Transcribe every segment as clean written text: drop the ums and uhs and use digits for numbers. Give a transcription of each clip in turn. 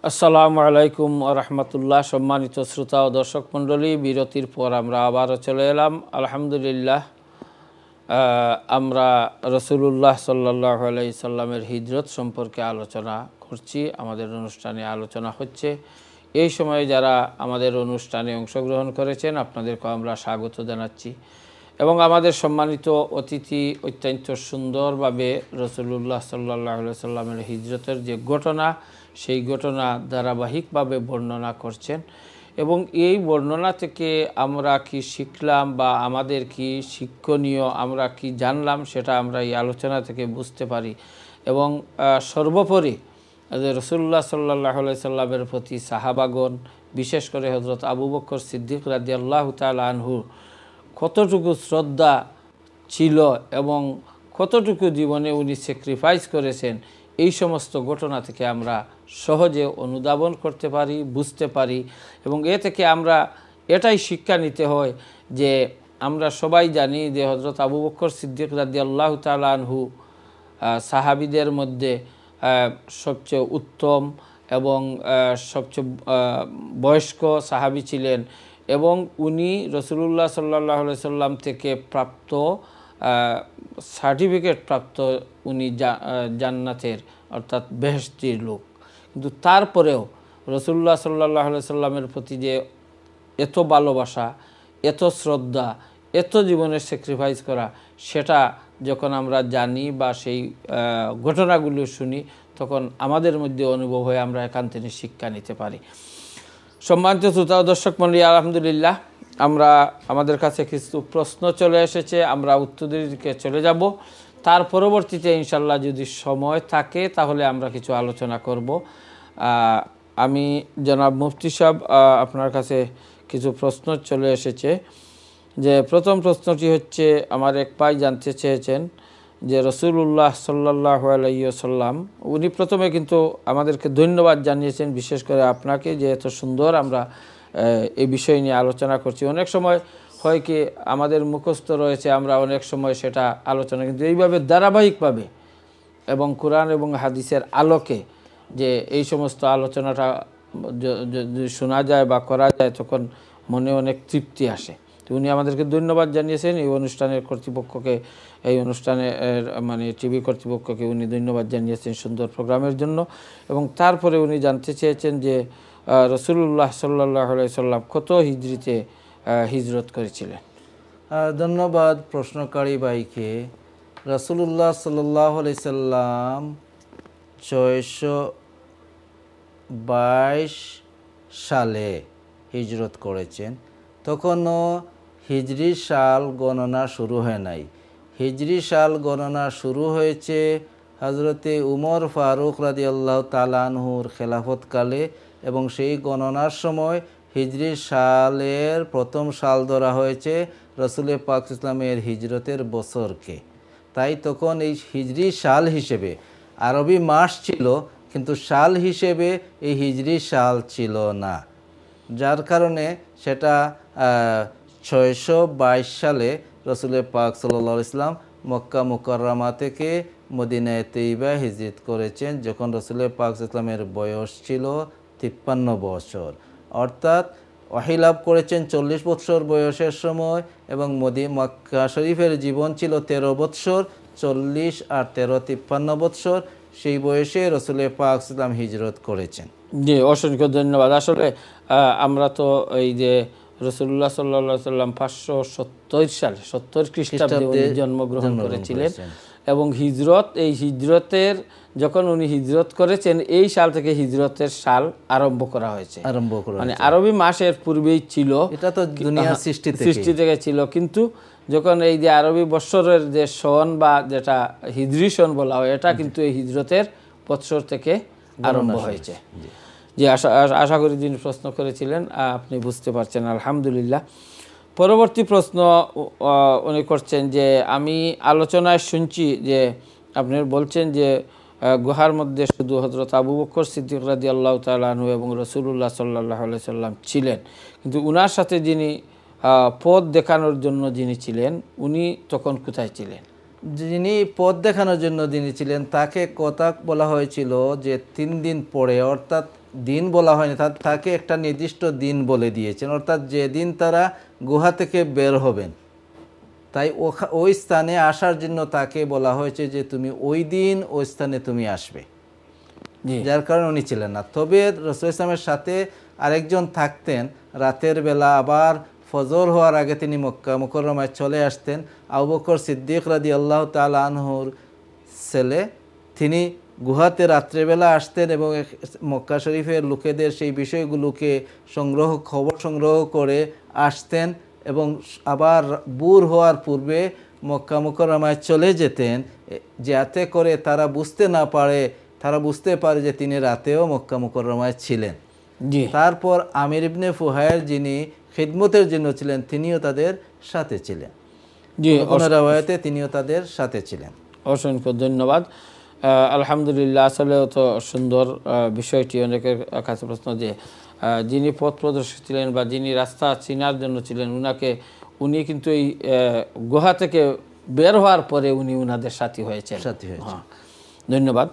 আসসালামু আলাইকুম রহমতুল্লাহ। সম্মানিত শ্রোতা ও দর্শক মণ্ডলী, বিরতির পর আমরা আবারও চলে এলাম। আলহামদুলিল্লাহ, আমরা রসুলুল্লাহ সাল্লাল্লাহু আলাইহি সাল্লামের হিজরত সম্পর্কে আলোচনা করছি। আমাদের অনুষ্ঠানে আলোচনা হচ্ছে। এই সময়ে যারা আমাদের অনুষ্ঠানে অংশগ্রহণ করেছেন আপনাদেরকে আমরা স্বাগত জানাচ্ছি এবং আমাদের সম্মানিত অতিথি অত্যন্ত সুন্দরভাবে রসুলুল্লাহ সাল্লাল্লাহু আলাইহি সাল্লামের হিজরতের যে ঘটনা, সেই ঘটনা ধারাবাহিকভাবে বর্ণনা করছেন এবং এই বর্ণনা থেকে আমরা কি শিখলাম বা আমাদের কি শিক্ষণীয়, আমরা কি জানলাম, সেটা আমরা এই আলোচনা থেকে বুঝতে পারি। এবং সর্বোপরি রসুল্লাহ সাল্লাল্লাহু আলাইহি সাল্লামের প্রতি সাহাবাগণ, বিশেষ করে হযরত আবু বকর সিদ্দিক রাদিয়াল্লাহু তাআলা আনহু কতটুকু শ্রদ্ধা ছিল এবং কতটুকু জীবনে উনি স্যাক্রিফাইস করেছেন, এই সমস্ত ঘটনা থেকে আমরা সহজে অনুধাবন করতে পারি, বুঝতে পারি। এবং এ থেকে আমরা এটাই শিক্ষা নিতে হয় যে আমরা সবাই জানি যে হযরত আবু বকর সিদ্দিক রাদিয়াল্লাহু তাআলা আনহু সাহাবীদের মধ্যে সবচেয়ে উত্তম এবং সবচেয়ে বয়স্ক সাহাবী ছিলেন এবং উনি রসুলুল্লাহ সাল্লাল্লাহু আলাইহি সাল্লাম থেকে প্রাপ্ত সার্টিফিকেট প্রাপ্ত উনি জান্নাতের অর্থাৎ বেহেশতির লোক। কিন্তু তারপরেও রসুলুল্লাহ সাল্লাল্লাহু আলাইহি সাল্লামের প্রতি যে এত ভালোবাসা, এত শ্রদ্ধা, এত জীবনের স্যাক্রিফাইস করা, সেটা যখন আমরা জানি বা সেই ঘটনাগুলো শুনি, তখন আমাদের মধ্যে অনুভব হয়ে আমরা এখান থেকে শিক্ষা নিতে পারি। সম্মানিত শ্রোতা ও দর্শক মণ্ডলী, আলহামদুলিল্লাহ, আমাদের কাছে কিছু প্রশ্ন চলে এসেছে, আমরা উত্তরের দিকে চলে যাব। তার পরবর্তীতে ইনশাল্লাহ যদি সময় থাকে তাহলে আমরা কিছু আলোচনা করব। আমি জনাব মুফতি সাহেব, আপনার কাছে কিছু প্রশ্ন চলে এসেছে। যে প্রথম প্রশ্নটি হচ্ছে, আমার এক ভাই জানতে চেয়েছেন যে রসুলুল্লাহ সাল্লাল্লাহু আলাইহি ওয়াসাল্লাম, উনি প্রথমে কিন্তু আমাদেরকে ধন্যবাদ জানিয়েছেন, বিশেষ করে আপনাকে, যে এত সুন্দর আমরা এই বিষয় নিয়ে আলোচনা করছি। অনেক সময় হয় কি আমাদের মুখস্থ রয়েছে, আমরা অনেক সময় সেটা আলোচনা, কিন্তু এইভাবে ধারাবাহিকভাবে এবং কোরআন এবং হাদিসের আলোকে যে এই সমস্ত আলোচনাটা যদি শোনা যায় বা করা যায়, তখন মনে অনেক তৃপ্তি আসে। তো উনি আমাদেরকে ধন্যবাদ জানিয়েছেন, এই অনুষ্ঠানের কর্তৃপক্ষকে, এই অনুষ্ঠানের মানে টিভি কর্তৃপক্ষকে উনি ধন্যবাদ জানিয়েছেন সুন্দর প্রোগ্রামের জন্য। এবং তারপরে উনি জানতে চেয়েছেন যে রসুলুল্লাহ সাল্লাল্লাহু আলাইহি সাল্লাম কত হিজরিতে হিজরত করেছিলেন। ধন্যবাদ প্রশ্নকারী ভাইকে। রসুলুল্লাহ সাল্লাল্লাহু আলাইহি সাল্লাম 622 সালে হিজরত করেছেন। তখনও হিজরি সাল গণনা শুরু হয় নাই। হিজরি সাল গণনা শুরু হয়েছে হজরতে উমর ফারুক রাদিয়াল্লাহু তাআলা আনহুর খেলাফতকালে, এবং সেই গণনার সময় হিজরি সালের প্রথম সাল ধরা হয়েছে রসুল পাক ইসলামের হিজরতের বছরকে। তাই তখন এই হিজরি সাল হিসেবে আরবি মাস ছিল, কিন্তু সাল হিসেবে এই হিজরি সাল ছিল না, যার কারণে সেটা 622 সালে রসুল পাক সাল্লাল্লাহু আলাইহি ওয়াসাল্লাম মক্কা মুকাররমা থেকে মদিনায়ে তৈয়বা হিজরত করেছেন, যখন রসুল পাক ইসলামের বয়স ছিল 53 বছর। অর্থাৎ ওহী লাভ করেছেন 40 বছর বয়সের সময়, এবং মক্কা শরীফের জীবন ছিল 13 বছর। 40 আর 13 53 বছর, সেই বয়সে রসুল পাক ইসলাম হিজরত করেছেন। জি, অসংখ্য ধন্যবাদ। আসলে আমরা তো এই যে রসুল্লাহ সাল্লাল্লাহু আলাইহি সাল্লাম 570 সালে 70 খ্রিস্টাব্দে উনি জন্মগ্রহণ করেছিলেন এবং এই হিজরতের যখন উনি হিজরত করেছেন, এই সাল থেকে হিজরতের সাল আরম্ভ করা হয়েছে। মানে আরবি মাসের পূর্বেই ছিল, এটা তো দুনিয়ার সৃষ্টি থেকে ছিল, কিন্তু যখন এই যে আরবি বৎসরের যে সন বা যেটা হিজরি সন বলা হয়, এটা কিন্তু এই হিজরতের বৎসর থেকে আরম্ভ হয়েছে। যে আশা করি যিনি প্রশ্ন করেছিলেন আপনি বুঝতে পারছেন, আলহামদুলিল্লাহ। পরবর্তী প্রশ্ন উনি করছেন যে আমি আলোচনায় শুনছি যে আপনি বলছেন যে গুহার মধ্যে শুধু হযরত আবু বকর সিদ্দিক রাদিয়াল্লাহু তাআলা আনহু এবং রাসূলুল্লাহ সাল্লাল্লাহু আলাইহি সাল্লাম ছিলেন, কিন্তু উনার সাথে যিনি পথ দেখানোর জন্য যিনি ছিলেন, উনি তখন কোথায় ছিলেন? যিনি পথ দেখানোর জন্য যিনি ছিলেন, তাকে কথা বলা হয়েছিল যে 3 দিন পরে, অর্থাৎ দিন বলা হয়নি, তাকে একটা নির্দিষ্ট দিন বলে দিয়েছেন, অর্থাৎ যেদিন তারা গুহা থেকে বের হবেন। তাই ওই স্থানে আসার জন্য তাকে বলা হয়েছে যে তুমি ওই দিন ওই স্থানে তুমি আসবে, যার কারণে উনি ছিলেন না। তবে রাসূল ইসলামের সাথে আরেকজন থাকতেন রাতের বেলা, আবার ফজর হওয়ার আগে তিনি মক্কা মুকাররমায় চলে আসতেন। আবু বকর সিদ্দিক রাদিয়াল্লাহু তাআলা আনহুর ছেলে, তিনি গুহাতে রাত্রেবেলা আসতেন এবং মক্কা শরীফের লোকেদের সেই বিষয়গুলোকে খবর সংগ্রহ করে আসতেন এবং আবার ভোর হওয়ার পূর্বে মক্কা মুকাররমায় চলে যেতেন, যাতে করে তারা বুঝতে পারে যে তিনি রাতেও মক্কা মুকাররমায় ছিলেন। তারপর আমির ইবনে ফুহাইর যিনি খিদমতের জন্য ছিলেন, তিনিও তাদের সাথে ছিলেন। কোনো রাওয়ায়াতে তিনিও তাদের সাথে ছিলেন। অসংখ্য ধন্যবাদ। আলহামদুলিল্লাহ, আসলে তো সুন্দর বিষয়টি। অনেকের কাছে প্রশ্ন যে যিনি পথ প্রদর্শক ছিলেন বা যিনি রাস্তা চিনার জন্য ছিলেন, উনি কিন্তু এই গুহা থেকে বের হওয়ার পরে উনি উনাদের সাথী হয়েছেন। ধন্যবাদ।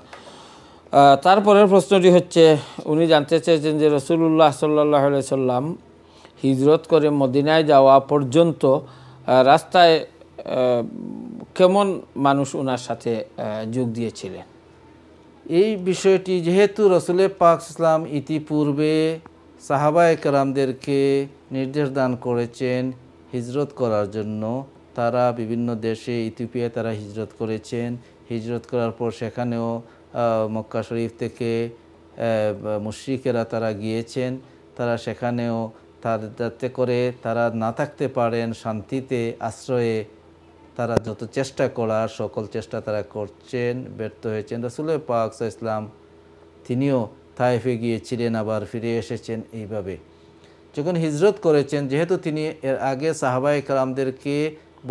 তারপরের প্রশ্নটি হচ্ছে, উনি জানতে চেয়েছেন যে রাসূলুল্লাহ সাল্লাল্লাহু আলাইহি সাল্লাম হিজরত করে মদিনায় যাওয়া পর্যন্ত রাস্তায় কেমন মানুষ ওনার সাথে যোগ দিয়েছিলেন? এই বিষয়টি যেহেতু রাসূল পাক ইসলাম ইতিপূর্বে সাহাবায়ে কেরামদেরকে নির্দেশ দান করেছেন হিজরত করার জন্য, তারা বিভিন্ন দেশে, ইথিওপিয়ায় তারা হিজরত করেছেন। হিজরত করার পর সেখানেও মক্কা শরীফ থেকে মুশরিকেরা তারা গিয়েছেন, তারা সেখানেও যাতে করে তারা না থাকতে পারেন শান্তিতে, আশ্রয়ে, তারা যত চেষ্টা করার সকল চেষ্টা তারা করছেন, ব্যর্থ হয়েছেন। রাসূল পাক সাল্লাল্লাহু আলাইহি ওয়াসাল্লাম তিনিও তায়েফে গিয়েছিলেন, আবার ফিরে এসেছেন। এইভাবে যখন হিজরত করেছেন, যেহেতু তিনি এর আগে সাহাবায়ে কেরামদেরকে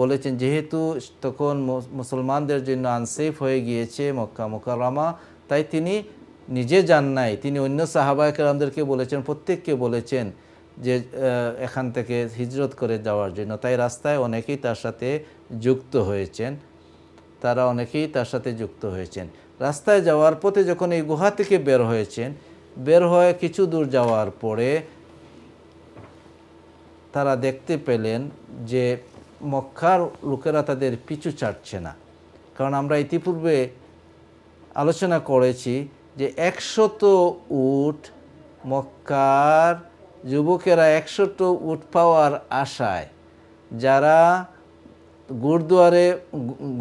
বলেছেন, যেহেতু তখন মুসলমানদের জন্য আনসেফ হয়ে গিয়েছে মক্কা মুকাররমা, তাই তিনি নিজে যান নাই, তিনি অন্য সাহাবায়ে কেরামদেরকে বলেছেন, প্রত্যেককে বলেছেন যে এখান থেকে হিজরত করে যাওয়ার জন্য। তাই রাস্তায় অনেকেই তার সাথে যুক্ত হয়েছেন, রাস্তায় যাওয়ার পথে যখন এই গুহা থেকে বের হয়ে কিছু দূর যাওয়ার পরে তারা দেখতে পেলেন যে মক্কার লোকেরা তাদের পিছু ছাড়ছে না। কারণ আমরা ইতিপূর্বে আলোচনা করেছি যে 100 উট, মক্কার যুবকেরা 100 উট পাওয়ার আশায়, যারা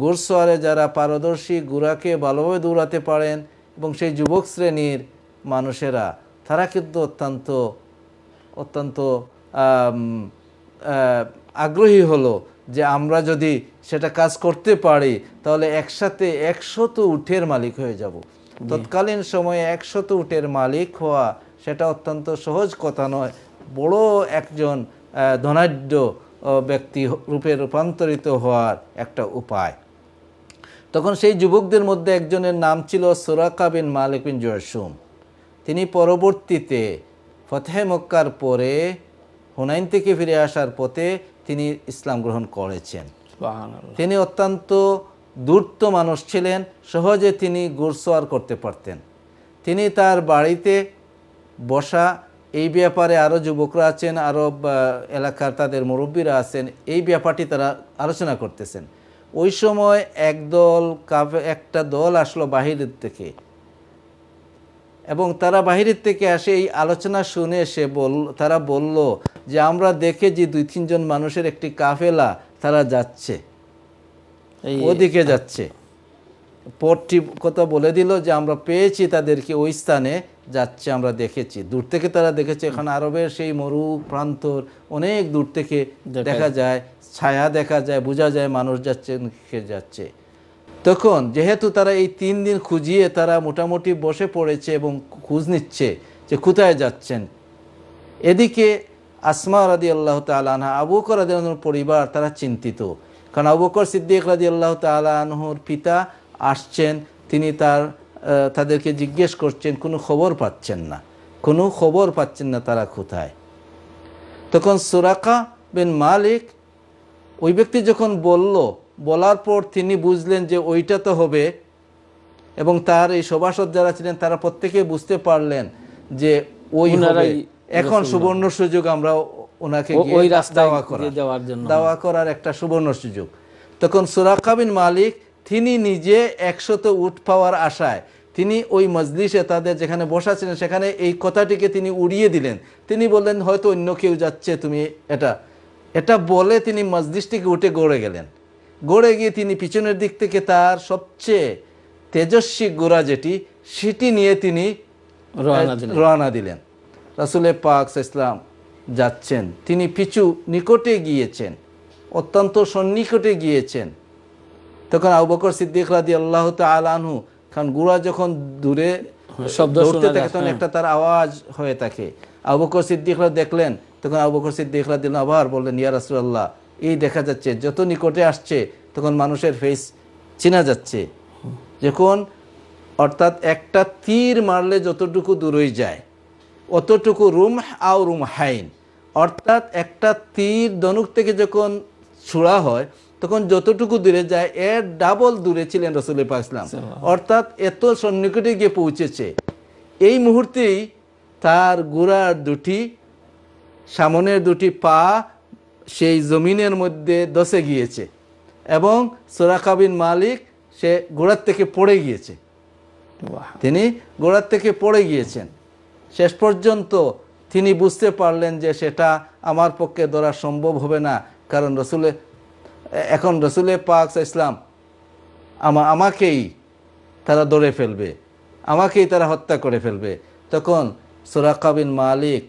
ঘোড়সওয়ারে যারা পারদর্শী, ঘোড়াকে ভালোভাবে দৌড়াতে পারেন, এবং সেই যুবক শ্রেণীর মানুষেরা তারা কিন্তু অত্যন্ত আগ্রহী হলো যে আমরা যদি সেটা কাজ করতে পারি তাহলে একসাথে 100 উটের মালিক হয়ে যাব। তৎকালীন সময়ে 100 উটের মালিক হওয়া সেটা অত্যন্ত সহজ কথা নয়, বড় একজন ধনাঢ্য ব্যক্তি রূপে রূপান্তরিত হওয়ার একটা উপায়। তখন সেই যুবকদের মধ্যে একজনের নাম ছিল সুরাকা বিন মালিক বিন জয়সুম। তিনি পরবর্তীতে ফতহে মক্কার পরে হুনাইন থেকে ফিরে আসার পথে তিনি ইসলাম গ্রহণ করেছেন। তিনি অত্যন্ত ধূর্ত মানুষ ছিলেন, সহজে তিনি ঘোড়সওয়ার করতে পারতেন। তিনি তার বাড়িতে বসা, এই ব্যাপারে আরও যুবকরা আছেন, আরও এলাকার তাদের মুরব্বীরা আছেন, এই ব্যাপারটি তারা আলোচনা করতেছেন। ওই সময় একটা দল আসলো বাহিরের থেকে, এবং তারা বাহিরের থেকে আসে এই আলোচনা শুনে তারা বলল যে আমরা দেখেছি 2-3 জন মানুষের একটি কাফেলা তারা যাচ্ছে, ওদিকে যাচ্ছে। পথটি কথা বলে দিল যে আমরা পেয়েছি তাদেরকে, ওই স্থানে যাচ্ছে, আমরা দেখেছি, দূর থেকে তারা দেখেছে। এখন আরবের সেই মরু প্রান্তর অনেক দূর থেকে দেখা যায়, ছায়া দেখা যায়, বোঝা যায় মানুষ যাচ্ছে। তখন যেহেতু তারা এই 3 দিন খুঁজিয়ে তারা মোটামুটি বসে পড়েছে এবং খোঁজ নিচ্ছে যে কোথায় যাচ্ছেন, এদিকে আসমা রাদিয়াল্লাহু তাআলা আনহা, আবু বকর রাদিয়াল্লাহু আনহুর পরিবার তারা চিন্তিত। কারণ আবু বকর সিদ্দিক রাদিয়াল্লাহু তাআলা আনহুর পিতা আসছেন, তিনি তাদেরকে জিজ্ঞেস করছেন, কোনো খবর পাচ্ছেন না তারা কোথায়। তখন সুরাকা বিন মালিক, ওই ব্যক্তি যখন বলার পর তিনি বুঝলেন যে ওইটা তো হবে, এবং তার এই সভাসদ যারা ছিলেন তারা প্রত্যেকে বুঝতে পারলেন যে ওই হবে, উনারাই এখন সুবর্ণ সুযোগ আমরা ওনাকে গিয়ে ওই রাস্তায় দাওয়া করা, দিয়ে যাওয়ার জন্য। দাওয়া করার একটা সুবর্ণ সুযোগ। তখন সুরাকা বিন মালিক তিনি নিজে 100 উট পাওয়ার আশায় তিনি ওই মজলিসে তাদের যেখানে বসা ছিলেন সেখানে এই কথাটিকে তিনি উড়িয়ে দিলেন। তিনি বললেন হয়তো অন্য কেউ যাচ্ছে, তুমি এটা এটা বলে তিনি মজলিসটিকে উঠে গড়ে গেলেন। গড়ে গিয়ে তিনি পিছনের দিক থেকে তার সবচেয়ে তেজস্বী ঘোড়া যেটি সেটি নিয়ে তিনি রওনা দিলেন। রাসূল পাক ইসলাম যাচ্ছেন, তিনি পিছু নিকটে গিয়েছেন, অত্যন্ত সন্নিকটে গিয়েছেন। তখন আবু বকর সিদ্দিক রাদিয়াল্লাহু তাআলা আনহু, কারণ ঘোড়া যখন দূরে শব্দ দৌড়তে শোনা থাকে যায়, তখন একটা তার আওয়াজ হয়ে থাকে। আবু বকর সিদ্দিক দেখলেন, তখন আবু বকর সিদ্দিক রাদিয়াল্লাহু আবার বললেন, ইয়া রাসূলুল্লাহ, এই দেখা যাচ্ছে যত নিকটে আসছে তখন মানুষের ফেস চেনা যাচ্ছে, যখন অর্থাৎ একটা তীর মারলে যতটুকু দূরই যায় অতটুকু রুমহ আও রুমহাইন, অর্থাৎ একটা তীর ধনুক থেকে যখন ছোড়া হয় তখন যতটুকু দূরে যায় এর ডাবল দূরে ছিলেন রাসূল পাক ইসলাম, অর্থাৎ এত সন্নিকটে গিয়ে পৌঁছেছে। এই মুহূর্তেই তার ঘোড়ার দুটি সামনের দুটি পা সেই জমিনের মধ্যে ধসে গিয়েছে এবং সুরাকা বিন মালিক সে ঘোড়ার থেকে পড়ে গিয়েছে। তিনি ঘোড়ার থেকে পড়ে গিয়েছেন। শেষ পর্যন্ত তিনি বুঝতে পারলেন যে সেটা আমার পক্ষে ধরা সম্ভব হবে না, কারণ এখন রাসূল পাক ইসলাম আমাকেই তারা ধরে ফেলবে, আমাকেই তারা হত্যা করে ফেলবে। তখন সুরাকা বিন মালিক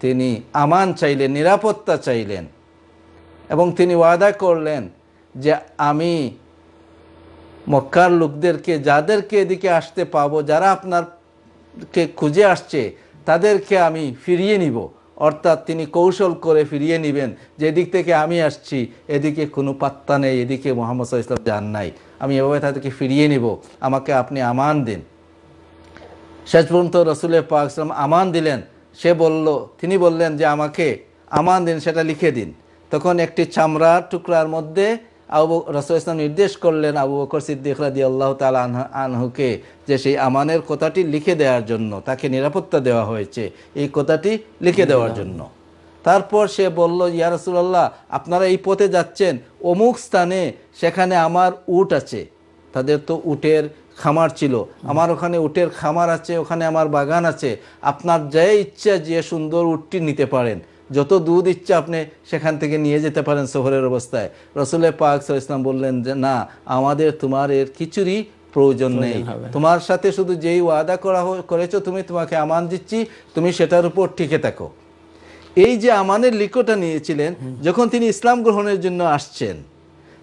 তিনি আমান চাইলেন, নিরাপত্তা চাইলেন এবং তিনি ওয়াদা করলেন যে আমি মক্কার লোকদেরকে, যাদেরকে এদিকে আসতে পাবো, যারা আপনারকে খুঁজে আসছে তাদেরকে আমি ফিরিয়ে নিব। অর্থাৎ তিনি কৌশল করে ফিরিয়ে নেবেন, যেদিক থেকে আমি আসছি এদিকে কোনো পাত্তা নেই, এদিকে মুহাম্মদ সাল্লাল্লাহু আলাইহি ওয়াসাল্লাম যান নাই, আমি এভাবে তাদেরকে ফিরিয়ে নিব, আমাকে আপনি আমান দিন। শেষ পর্যন্ত রাসূল পাক সাল্লাল্লাহু আলাইহি ওয়াসাল্লাম আমান দিলেন। তিনি বললেন যে আমাকে আমান দিন, সেটা লিখে দিন। তখন একটি চামড়ার টুকরার মধ্যে রাসূল ইসলাম নির্দেশ করলেন আবু বকর সিদ্দিক রাদিয়াল্লাহু তাআলা আনহুকে যে সেই আমানের কথাটি লিখে দেওয়ার জন্য, তাকে নিরাপত্তা দেওয়া হয়েছে এই কথাটি লিখে দেওয়ার জন্য। তারপর সে বলল, ইয়া রাসূলুল্লাহ, আপনারা এই পথে যাচ্ছেন, অমুক স্থানে সেখানে আমার উট আছে। তাদের তো উটের খামার ছিল, আমার ওখানে উটের খামার আছে, ওখানে আমার বাগান আছে, আপনার যে ইচ্ছা যে সুন্দর উটটি নিতে পারেন, যত দুধ ইচ্ছা আপনি সেখান থেকে নিয়ে যেতে পারেন সফরের অবস্থায়। রাসূল পাক সাল্লাল্লাহু আলাইহি ওয়াসাল্লাম বললেন যে না, আমাদের তোমার এর কিছুরই প্রয়োজন নেই, তোমার সাথে শুধু যেই ওয়াদা করেছো তুমি, তোমাকে আমান দিচ্ছি, তুমি সেটার উপর টিকে থাকো। এই যে আমানের লিকটা নিয়েছিলেন, যখন তিনি ইসলাম গ্রহণের জন্য আসছেন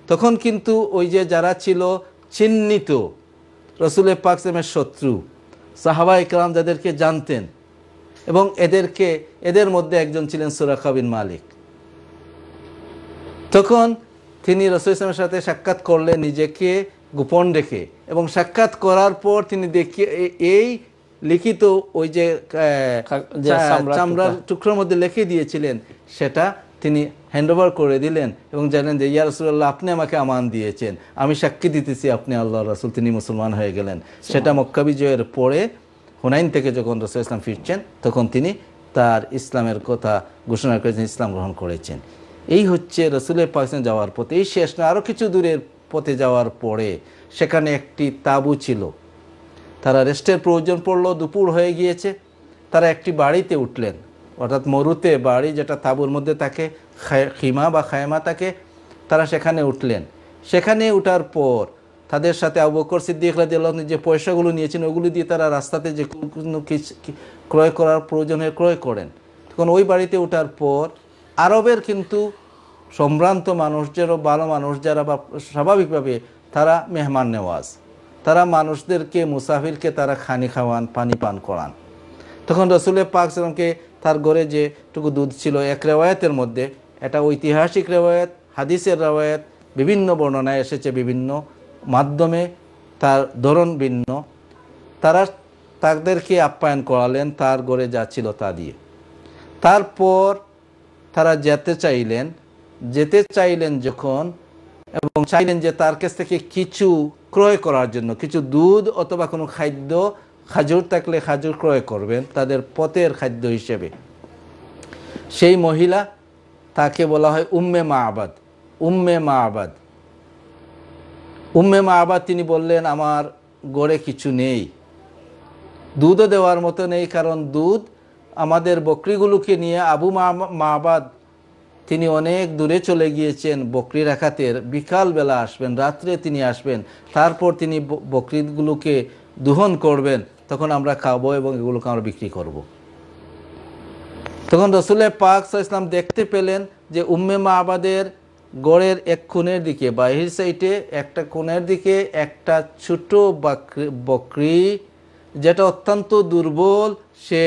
তখন কিন্তু ওই যে যারা ছিল চিহ্নিত রাসূল পাক সাল্লাল্লাহু শত্রু সাহাবা ইকরাম যাদেরকে জানতেন, এবং এদের মধ্যে একজন ছিলেন সুরাকা বিন মালিক। তখন তিনি রাসূল ইসলামের সাথে সাক্ষাৎ করলেন নিজেকে গোপন রেখে, এবং সাক্ষাৎ করার পর তিনি এই লিখিত ওই যে চামড়ার টুকরোর মধ্যে লিখে দিয়েছিলেন সেটা তিনি হ্যান্ডওভার করে দিলেন এবং জানেন যে ইয়া রাসূলুল্লাহ, আপনি আমাকে আমান দিয়েছেন, আমি সাক্ষী দিতেছি আপনি আল্লাহর রাসূল। তিনি মুসলমান হয়ে গেলেন। সেটা মক্কা বিজয়ের পরে হুনাইন থেকে যখন রাসূল ইসলাম ফিরছেন তখন তিনি তার ইসলামের কথা ঘোষণা করেছেন, ইসলাম গ্রহণ করেছেন। এই হচ্ছে রাসূলের পাশে যাওয়ার পথে। এই শেষ না, আরও কিছু দূরের পথে যাওয়ার পরে সেখানে একটি তাঁবু ছিল। তারা রেস্টের প্রয়োজন পড়লো, দুপুর হয়ে গিয়েছে, তারা একটি বাড়িতে উঠলেন, অর্থাৎ মরুতে বাড়ি যেটা তাঁবুর মধ্যে থাকে, খিমা বা খায়মা থাকে, তারা সেখানে উঠলেন। সেখানে ওঠার পর তাদের সাথে আবু বকর সিদ্দিক রাদিয়াল্লাহু আনহু যে পয়সাগুলো নিয়েছেন ওগুলো দিয়ে তারা রাস্তাতে যে কোনো কিছু ক্রয় করার প্রয়োজন হয় ক্রয় করেন। তখন ওই বাড়িতে ওঠার পর আরবের কিন্তু সম্ভ্রান্ত মানুষ, যারা ভালো মানুষ যারা, বা স্বাভাবিকভাবে তারা মেহমান নেওয়াজ, তারা মানুষদেরকে, মুসাফিরকে তারা খানি খাওয়ান, পানি পান করান। তখন রাসূল পাক সাল্লামকে তার ঘরে যেটুকু দুধ ছিল, এক রেওয়ায়াতের মধ্যে, এটা ঐতিহাসিক রেওয়ায়াত, হাদিসের রেওয়ায়াত, বিভিন্ন বর্ণনায় এসেছে, বিভিন্ন মাধ্যমে তার ধরন ভিন্ন, তাদেরকে আপ্যায়ন করালেন তার ঘরে যা ছিল তা দিয়ে। তারপর তারা যেতে চাইলেন যখন, এবং চাইলেন যে তার কাছ থেকে কিছু ক্রয় করার জন্য, কিছু দুধ অথবা কোনো খাদ্য খাজুর থাকলে খাজুর ক্রয় করবেন তাদের পথের খাদ্য হিসেবে। সেই মহিলা, তাকে বলা হয় উম্মে মাআবাদ। উম্মে মাআবাদ, উম্মে মাআবাদ তিনি বললেন, আমার গড়ে কিছু নেই, দুধও দেওয়ার মতো নেই, কারণ দুধ আমাদের বকরিগুলোকে নিয়ে আবু মাআবাদ তিনি অনেক দূরে চলে গিয়েছেন বকরি রাখাতের, বিকালবেলা আসবেন, রাত্রে তিনি আসবেন, তারপর তিনি বকরিগুলোকে দহন করবেন, তখন আমরা খাবো এবং এগুলোকে আমরা বিক্রি করব। তখন রাসূল পাক সাল্লাল্লাহু আলাইহি ওয়াসাল্লাম দেখতে পেলেন যে উম্মে মাআবাদের গড়ের এক কোণের দিকে, বাহির সাইডে একটা কোণের দিকে একটা ছোট বকরি, যেটা অত্যন্ত দুর্বল, সে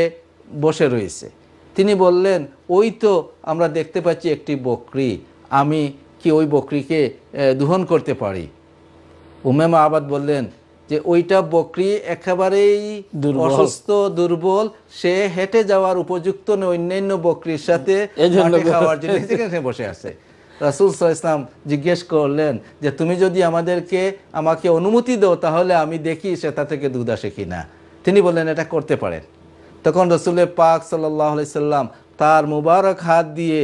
বসে রয়েছে। তিনি বললেন, ওই তো আমরা দেখতে পাচ্ছি একটি বকরি, আমি কি ওই বকরিকে দহন করতে পারি? উম্মে মাআবাদ বললেন যে ওইটা বকরি একেবারেই অসুস্থ, দুর্বল, সে হেঁটে যাওয়ার উপযুক্ত নয় অন্যান্য বকরির সাথে মাঠে খাওয়ার জন্য সেখানে বসে আছে। রাসূল সাল্লাল্লাহু আলাইহি ওয়াসাল্লাম জিজ্ঞেস করলেন যে তুমি যদি আমাকে অনুমতি দাও তাহলে আমি দেখি সেটা থেকে দুধ আসে কিনা। তিনি বললেন এটা করতে পারেন। তখন রাসূল পাক সাল্লাল্লাহু আলাইহি সাল্লাম তার মুবারক হাত দিয়ে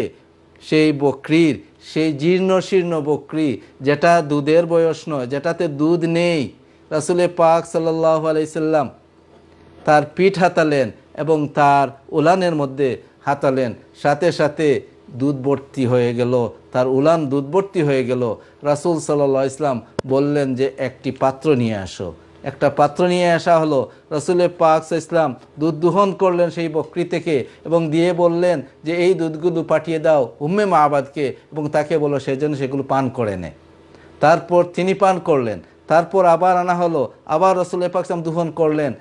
সেই বকরির, সেই জীর্ণ শীর্ণ বকরি, যেটা দুধের বয়স নয়, যেটাতে দুধ নেই, রাসূল পাক সাল্লাল্লাহু আলাইহি সাল্লাম তার পিঠ হাতালেন এবং তার উলানের মধ্যে হাতালেন, সাথে সাথে দুধ ভর্তি হয়ে গেল, তার উলান দুধ ভর্তি হয়ে গেল। রাসূল সাল্লাল্লাহু আলাইহি সাল্লাম বললেন যে একটি পাত্র নিয়ে আসো। একটা পাত্র নিয়ে আসা হলো। রাসূল পাক সাল্লাল্লাহু আলাইহি সাল্লাম দুধ দহন করলেন সেই বকরি থেকে এবং দিয়ে বললেন যে এই দুধগুলো পাঠিয়ে দাও উম্মে মাআবাদকে এবং তাকে বলো সে যেন সেগুলো পান করে নেয়। তারপর তিনি পান করলেন। তারপর আবার আনা হলো, আবার রাসূল পাক সাল্লাল্লাহু আলাইহি সাল্লাম দহন করলেন,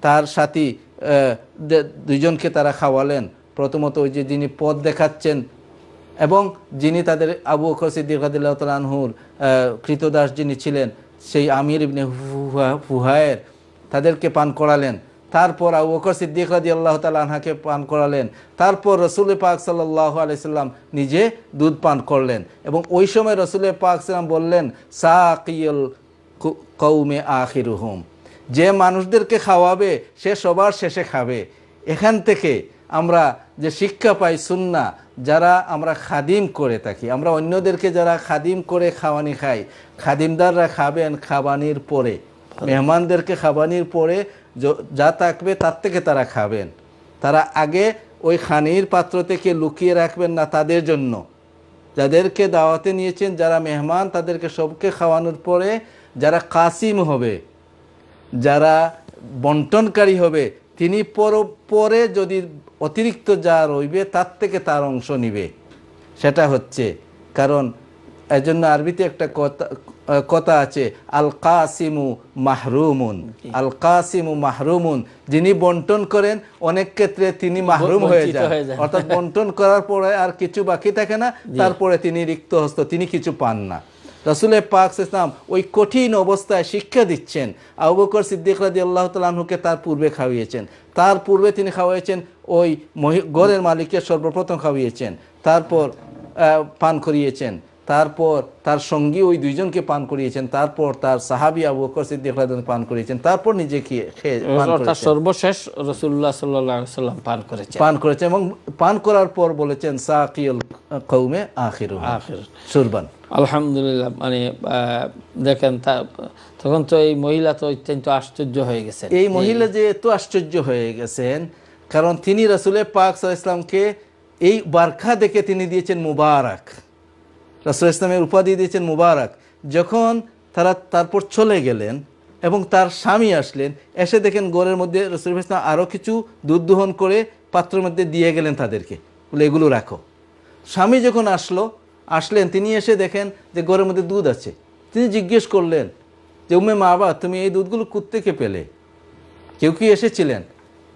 তার সাথী দুইজনকে তারা খাওয়ালেন। প্রথমত ওই যে যিনি পথ দেখাচ্ছেন এবং যিনি তাদের আবু বকর সিদ্দিক রাদিয়াল্লাহু তাআলা আনহুর কৃতদাস যিনি ছিলেন, সেই আমির ইবনে ফুহায়ের, তাদেরকে পান করালেন। তারপর আবু বকর সিদ্দিক রাদিয়াল্লাহু তাআলা আনহাকে পান করালেন। তারপর রাসূল পাক সাল্লাল্লাহু আলাইহি সাল্লাম নিজে দুধ পান করলেন এবং ওই সময় রাসূল পাক সাল্লাম বললেন, সাকিয়ুল কওমে আখিরুহুম, যে মানুষদেরকে খাওয়াবে সে সবার শেষে খাবে। এখান থেকে আমরা যে শিক্ষা পাই, সুন্নাহ, যারা আমরা খাদিম করে থাকি, আমরা অন্যদেরকে যারা খাদিম করে খাওয়ানি খাই, খাদিমদাররা খাবেন খাবানির পরে, মেহমানদেরকে খাবানির পরে যা থাকবে তার থেকে তারা খাবেন। তারা আগে ওই খানির পাত্র থেকে লুকিয়ে রাখবেন না তাদের জন্য। যাদেরকে দাওয়াতে নিয়েছেন, যারা মেহমান, তাদেরকে সবকে খাওয়ানোর পরে যারা কাসিম হবে, যারা বন্টনকারী হবে, তিনি পরে যদি অতিরিক্ত যা রইবে তার থেকে তার অংশ নিবে। সেটা হচ্ছে, কারণ এজন্য আরবিতে একটা কথা আছে, আল কাসিমু মাহরুমুন, আল কাসিমু মাহরুমুন, যিনি বন্টন করেন অনেক ক্ষেত্রে তিনি মাহরুম হয়ে যান, অর্থাৎ বন্টন করার পরে আর কিছু বাকি থাকে না, তারপরে তিনি রিক্ত হস্ত, তিনি কিছু পান না। রাসূল পাক সাল্লাল্লাহু আলাইহি ওয়াসাল্লাম ওই কঠিন অবস্থায় শিক্ষা দিচ্ছেন। আবু বকর সিদ্দিক রাদিয়াল্লাহু তাআলা আনহুকে তার পূর্বে খাওয়িয়েছেন, তার পূর্বে তিনি খাওয়িয়েছেন ওই ঘরের মালিককে সর্বপ্রথম খাওয়িয়েছেন, তারপর পান করিয়েছেন, তারপর তার সঙ্গী ওই দুইজনকে পান করিয়েছেন, তারপর তার সাহাবী আবু বকর সিদ্দিক রাদিয়াল্লাহু পান করিয়েছেন, তারপর নিজে সর্বশেষ রাসূলুল্লাহ সাল্লাল্লাহু আলাইহি ওয়াসাল্লাম পান করেছেন এবং পান করার পর বলেছেন সাকিয়ুল কওমে আখিরুহুম শুরবান। আলহামদুলিল্লাহ। মানে দেখেন, তখন তো এই মহিলা তো অত্যন্ত আশ্চর্য হয়ে গেছেন। এই মহিলা যে এত আশ্চর্য হয়ে গেছেন, কারণ তিনি রাসূল পাক সাল্লাল্লাহু আলাইহি ওয়াসাল্লামকে এই বারখা দেখে তিনি দিয়েছেন মুবারক, রাসূল ইসলামের উপাধি দিয়েছেন মুবারক। যখন তারপর চলে গেলেন এবং তার স্বামী আসলেন, এসে দেখেন ঘরের মধ্যে রাসূল ইসলাম আরও কিছু দুধ দহন করে পাত্রের মধ্যে দিয়ে গেলেন তাদেরকে, বলে এগুলো রাখো। স্বামী যখন আসলেন, তিনি এসে দেখেন যে ঘরের মধ্যে দুধ আছে। তিনি জিজ্ঞেস করলেন যে উম্মে মাআবাদ, তুমি এই দুধগুলো কোত্থেকে পেলে? কেউ কি এসেছিলেন?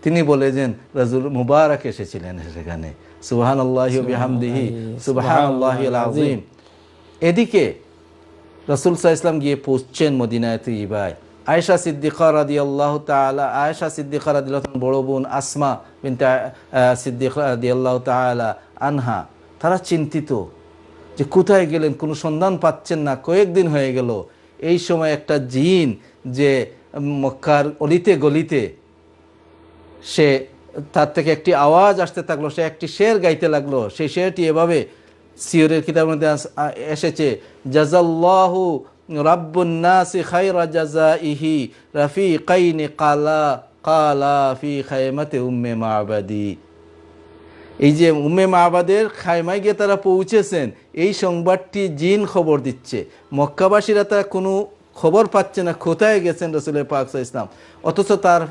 তিনি বলেছেন রাসূল মুবারক এসেছিলেন সেখানে। সুবহানাল্লাহি ওয়া বিহামদিহি সুবহানাল্লাহিল আযীম। এদিকে রাসূল সাল্লাল্লাহু আলাইহি ওয়াসাল্লাম গিয়ে পৌঁছছেন মদিনায়ে তৈয়বায়। আয়েশা সিদ্দিকা রাদিয়াল্লাহু তাআলা, আয়েশা সিদ্দিকা রাদিয়াল্লাহু তাআলা বড় বোন আসমা বিনতে সিদ্দিকা রাদিয়াল্লাহু তাআলা আনহা, তারা চিন্তিত যে কোথায় গেলেন, কোনো সন্ধান পাচ্ছেন না, কয়েকদিন হয়ে গেল। এই সময় একটা জিন যে মক্কার অলিতে গলিতে সে তার থেকে একটি আওয়াজ আসতে থাকলো, সে একটি শের গাইতে লাগলো। সেই শেরটি এভাবে সিয়রের কিতাবের মধ্যে এসেছে, জাজাল্লাহু রাব্বুন নাসি খায়রা জাযাইহি রাফিকাইনি কালা ফি খায়মাতি উম্মে মা'বাদি। এই যে উম্মে মা'বাদের খায়মায় গিয়ে তারা পৌঁছেছেন, এই সংবাদটি জিন খবর দিচ্ছে। মক্কাবাসীরা তা কোনো খবর পাচ্ছে না কোথায় গেছেন রাসূলের পাক সাল্লাল্লাহু আলাইহি ওয়াসাল্লাম। অথচ তার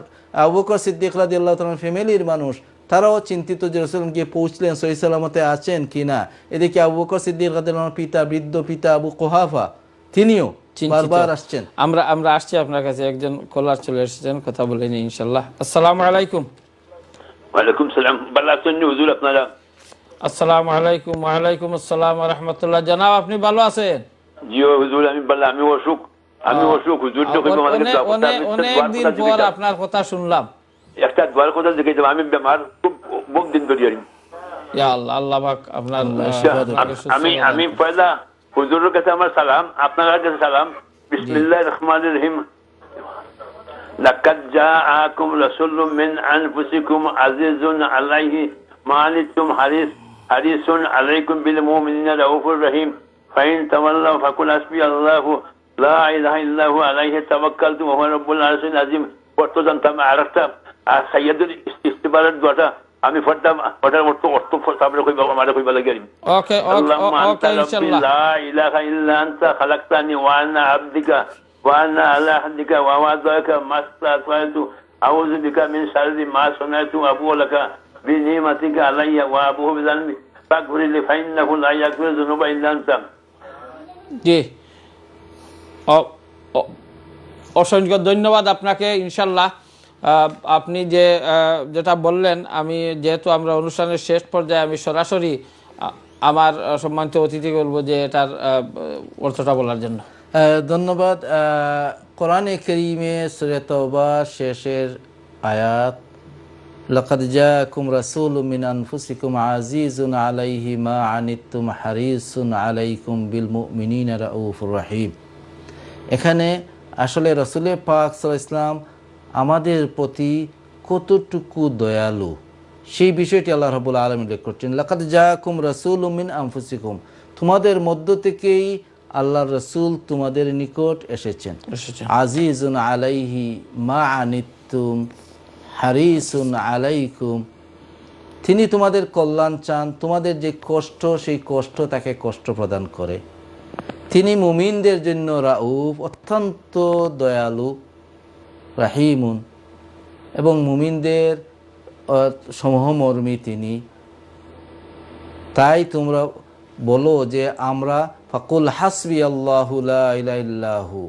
আবু বকর সিদ্দিক রাদিয়াল্লাহু তাআলা ফ্যামিলির মানুষ, তারাও চিন্তিত যে রাসূল গিয়ে পৌঁছলেন, সহি সালামতে আছেন কিনা। এদিকে আবু বকর সিদ্দিক রাদিয়াল্লাহু তাআলার পিতা, বৃদ্ধ পিতা আবু কুহাফা, তিনিও বারবার আসছেন। আমরা আসছি আপনার কাছে, একজন কলার চলে এসেছেন, কথা বলে নিই ইনশাআল্লাহ। আসসালামু আলাইকুম। ওয়ালাইকুম সালাম। ভালো আছেন হুজুর আপনারা? আসসালামু আলাইকুম। ওয়ালাইকুম আসসালাম ওয়া রাহমাতুল্লাহ। জনাব আপনি ভালো আছেন? জি হুজুর আমি ভালো। আমি অসুখ হুজুর, তো অনেক দিন পর আপনার কথা শুনলাম। একটা দোয়ার কথা জিজ্ঞেস, আমি বেমার খুব বহু দিন ধরে। ইয়া আল্লাহ, আল্লাহ পাক আপনার আমি পয়লা হুজুরের কাছে আমার সালাম, আপনার কাছে সালাম। বিসমিল্লাহির রহমানির রহিম। লাকাদ জাআকুম রাসূলুম মিন আনফুসিকুম আজিজুন আলাইহি মা আনিতুম হারিসুন আলাইকুম বিল মুমিনিনা রাউফুর রহিম। ফাইন তাওয়াল্লাউ ফাকুল হাসবিয়াল্লাহু লা ইলাহা ইল্লা হু আলাইহি তাওয়াক্কালতু ওয়া হুয়া রাব্বুল আরশিল আযীম। পড়তে জানতাম আরেকটা সাইয়্যিদুল ইস্তিবারের দোয়াটা আমি পড়তাম, ওটার অর্থ সাবরে কইবা আমারে কইবা লাগে। ওকে ইনশাআল্লাহ। লা ইলাহা ইল্লা আনতা খালাকতানি ওয়া আনা আবদিকা ওয়া আনা আলা আহদিকা ওয়া ওয়াদাকা মাসতাতু আউযু বিকা মিন শাররি মা সানাতু আবু লাকা বিনিমাতিকা আলাইয়া ওয়া আবু বিযানবি ফাগফির লি ফাইন্নাহু লা ইয়াগফিরু যুনুবা ইল্লা আনতা। জি, অসংখ্য ধন্যবাদ আপনাকে। ইনশাআল্লাহ আপনি যেটা বললেন, আমি যেহেতু আমরা অনুষ্ঠানের শেষ পর্যায়ে, আমি সরাসরি আমার সম্মানিত অতিথি বলবো যে এটার অর্থটা বলার জন্য। ধন্যবাদ। কোরআনে কারীমে সূরা তাওবা শেষের আয়াত, লাকাদ জাআকুম রাসূলুম মিন আনফুসিকুম আজিজুন আলাইহি মা আনিতুম হারিসুন আলাইকুম বিল মুমিনিনা রাউফুর রহিম। এখানে আসলে রাসূলের পাক সাল্লাল্লাহু আলাইহি ওয়াসাল্লাম আমাদের প্রতি কতটুকু দয়ালু, সেই বিষয়টি আল্লাহ রাব্বুল আলামিন উল্লেখ করছেন। লাকাদ জাআকুম রাসূলুম মিন আনফুসিকুম, তোমাদের মধ্য থেকেই আল্লাহর রাসূল তোমাদের নিকট এসেছেন। আজিজুন আলাইহি মা আনিতুম হারিসুন আলাইকুম, তিনি তোমাদের কল্যাণ চান, তোমাদের যে কষ্ট, সেই কষ্ট তাকে কষ্ট প্রদান করে। তিনি মুমিনদের জন্য রাউফ, অত্যন্ত দয়ালু, রাহিমুন, এবং মুমিনদের সমহমর্মী তিনি। তাই তোমরা বলো যে আমরা ফাকুল হাসবি আল্লাহু লা ইলাহা ইল্লাহু,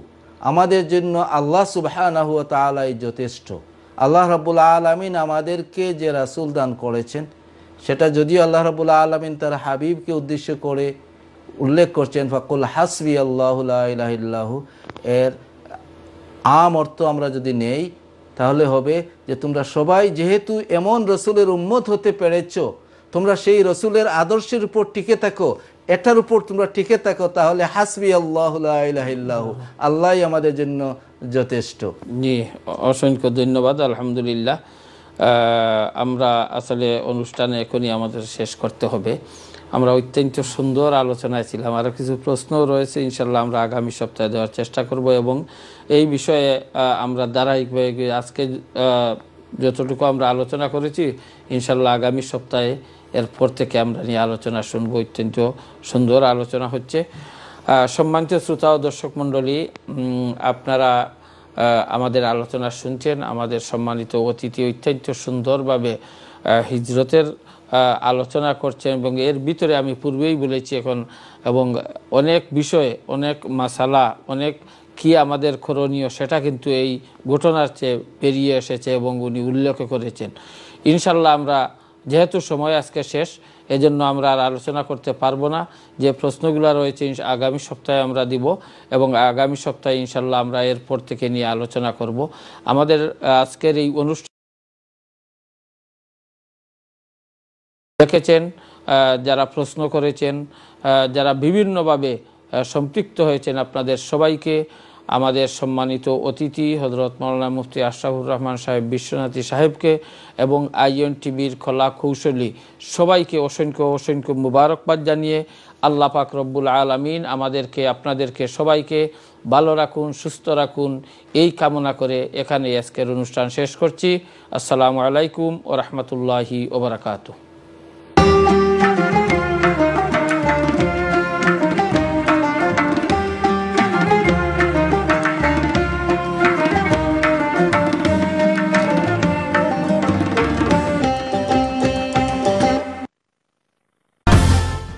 আমাদের জন্য আল্লাহ সুবহানাহু ওয়া তাআলাই যথেষ্ট। আল্লাহ রাব্বুল আলামিন আমাদেরকে যে রাসূল দান করেছেন, সেটা যদিও আল্লাহ রাব্বুল আলামিন তার হাবিবকে উদ্দেশ্য করে উল্লেখ করছেন ফাকুল হাসবি আল্লাহু লা ইলাহা ইল্লাহু, এর আম অর্থ আমরা যদি নেই তাহলে হবে যে তোমরা সবাই যেহেতু এমন রসুলের উম্মত হতে পেরেছ, তোমরা সেই রসুলের আদর্শের উপর টিকে থাকো, এটার উপর তোমরা টিকে থাকো, তাহলে হাসবি আল্লাহু লা ইলাহা ইল্লাহু, আল্লাহই আমাদের জন্য যথেষ্ট। জি, অসংখ্য ধন্যবাদ। আলহামদুলিল্লাহ, আমরা আসলে অনুষ্ঠানে এখনই আমাদের শেষ করতে হবে। আমরা অত্যন্ত সুন্দর আলোচনায় ছিলাম, আরও কিছু প্রশ্নও রয়েছে, ইনশাল্লাহ আমরা আগামী সপ্তাহে দেওয়ার চেষ্টা করব, এবং এই বিষয়ে আমরা ধারাবাহিকভাবে আজকে যতটুকু আমরা আলোচনা করেছি, ইনশাল্লাহ আগামী সপ্তাহে এরপর থেকে আমরা নিয়ে আলোচনা শুনবো। অত্যন্ত সুন্দর আলোচনা হচ্ছে। সম্মানিত শ্রোতা ও দর্শক মণ্ডলী, আপনারা আমাদের আলোচনা শুনছেন। আমাদের সম্মানিত অতিথি অত্যন্ত সুন্দরভাবে হিজরতের আলোচনা করছেন, এবং এর ভিতরে আমি পূর্বেই বলেছি এখন, এবং অনেক বিষয়ে, অনেক মাসালা, অনেক কি আমাদের করণীয়, সেটা কিন্তু এই ঘটনার চেয়ে পেরিয়ে এসেছে এবং উনি উল্লেখ করেছেন। ইনশাল্লাহ আমরা যেহেতু সময় আজকে শেষ, এজন্য আমরা আর আলোচনা করতে পারবো না। যে প্রশ্নগুলো রয়েছে আগামী সপ্তাহে আমরা দিব, এবং আগামী সপ্তাহে ইনশাল্লাহ আমরা এরপর থেকে নিয়ে আলোচনা করব। আমাদের আজকের এই অনুষ্ঠান দেখেছেন, যারা প্রশ্ন করেছেন, যারা বিভিন্নভাবে সম্পৃক্ত হয়েছেন, আপনাদের সবাইকে আমাদের সম্মানিত অতিথি হযরত মাওলানা মুফতি আশরাফুর রহমান সাহেব বিশ্বনাথী সাহেবকে এবং আইএন টিভির কলা কৌশলী সবাইকে অসংখ্য অসংখ্য মুবারকবাদ জানিয়ে আল্লাহ পাক রব্বুল আলামিন আমাদেরকে আপনাদেরকে সবাইকে ভালো রাখুন, সুস্থ রাখুন, এই কামনা করে এখানে আজকের অনুষ্ঠান শেষ করছি। আসসালামু আলাইকুম ওয়া রাহমাতুল্লাহি ওয়া বারাকাতুহু।